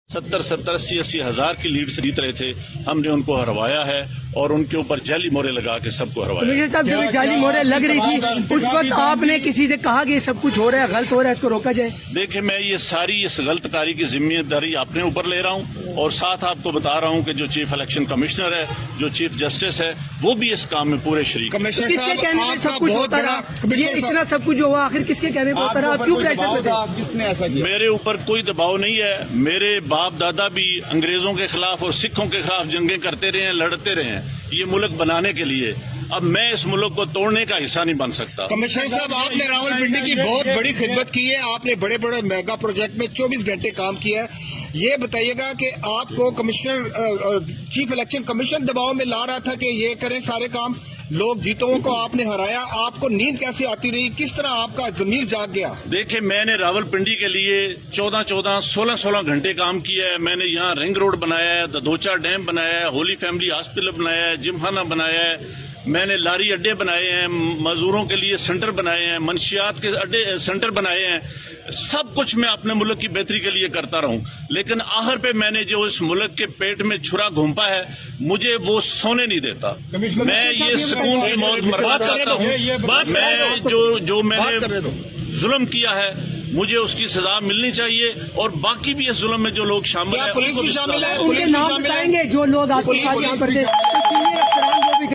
70 80 हज़ार की लीड से जीत रहे थे। हमने उनको हरवाया है और उनके ऊपर जाली मोहरें लगा के सबको हरवाया। कमिश्नर साहब, जब जाली मोहरें लग रही थी उस वक्त आपने किसी से कहा कि ये सब कुछ हो रहा है, गलत हो रहा है, इसको रोका जाए? देखिए, मैं ये सारी इस गलतकारी की जिम्मेदारी अपने ऊपर ले रहा हूँ और साथ आपको बता रहा हूँ कि जो चीफ इलेक्शन कमिश्नर है, जो चीफ जस्टिस है, वो भी इस काम में पूरे शरीक। किसके कहने में सब कुछ होता रहा? ये इतना सब कुछ जो हुआ आखिर किसके कहने पे होता रहा? आप क्यों प्रेशर देते? किसने ऐसा किया? मेरे ऊपर कोई दबाव नहीं है। मेरे बाप दादा भी अंग्रेजों के खिलाफ और सिखों के खिलाफ जंगें करते रहे हैं, लड़ते रहे हैं ये मुल्क बनाने के लिए। अब मैं इस मुल्क को तोड़ने का हिस्सा नहीं बन सकता। कमिश्नर साहब, आपने रावलपिंडी की बहुत बड़ी खिदमत की है। आपने बड़े बड़े मेगा प्रोजेक्ट में 24 घंटे काम किया है। ये बताइएगा कि आपको कमिश्नर चीफ इलेक्शन कमीशन दबाव में ला रहा था कि ये करें सारे काम, लोग जीतों को आपने हराया, आपको नींद कैसे आती रही? किस तरह आपका जमीर जाग गया? देखिए, मैंने रावलपिंडी के लिए 16 घंटे काम किया है। मैंने यहाँ रिंग रोड बनाया है, ददोचा डैम बनाया है, होली फैमिली हॉस्पिटल बनाया है, जिमखाना बनाया है, मैंने लारी अड्डे बनाए हैं, मजदूरों के लिए सेंटर बनाए हैं, मंशियात के अड्डे सेंटर बनाए हैं। सब कुछ मैं अपने मुल्क की बेहतरी के लिए करता रहूं, लेकिन आखिर पे मैंने जो इस मुल्क के पेट में छुरा घूमता है, मुझे वो सोने नहीं देता। मैं ये सुकून की मौत बर्बाद करता हूँ। मैं जो मैंने जुल्म किया है, मुझे उसकी सजा मिलनी चाहिए और बाकी भी इस जुल्म में जो लोग शामिल हैं, पुलिस भी शामिल है? उनके नाम बताएंगे जो लोग आपके साथ यहाँ करते हैं?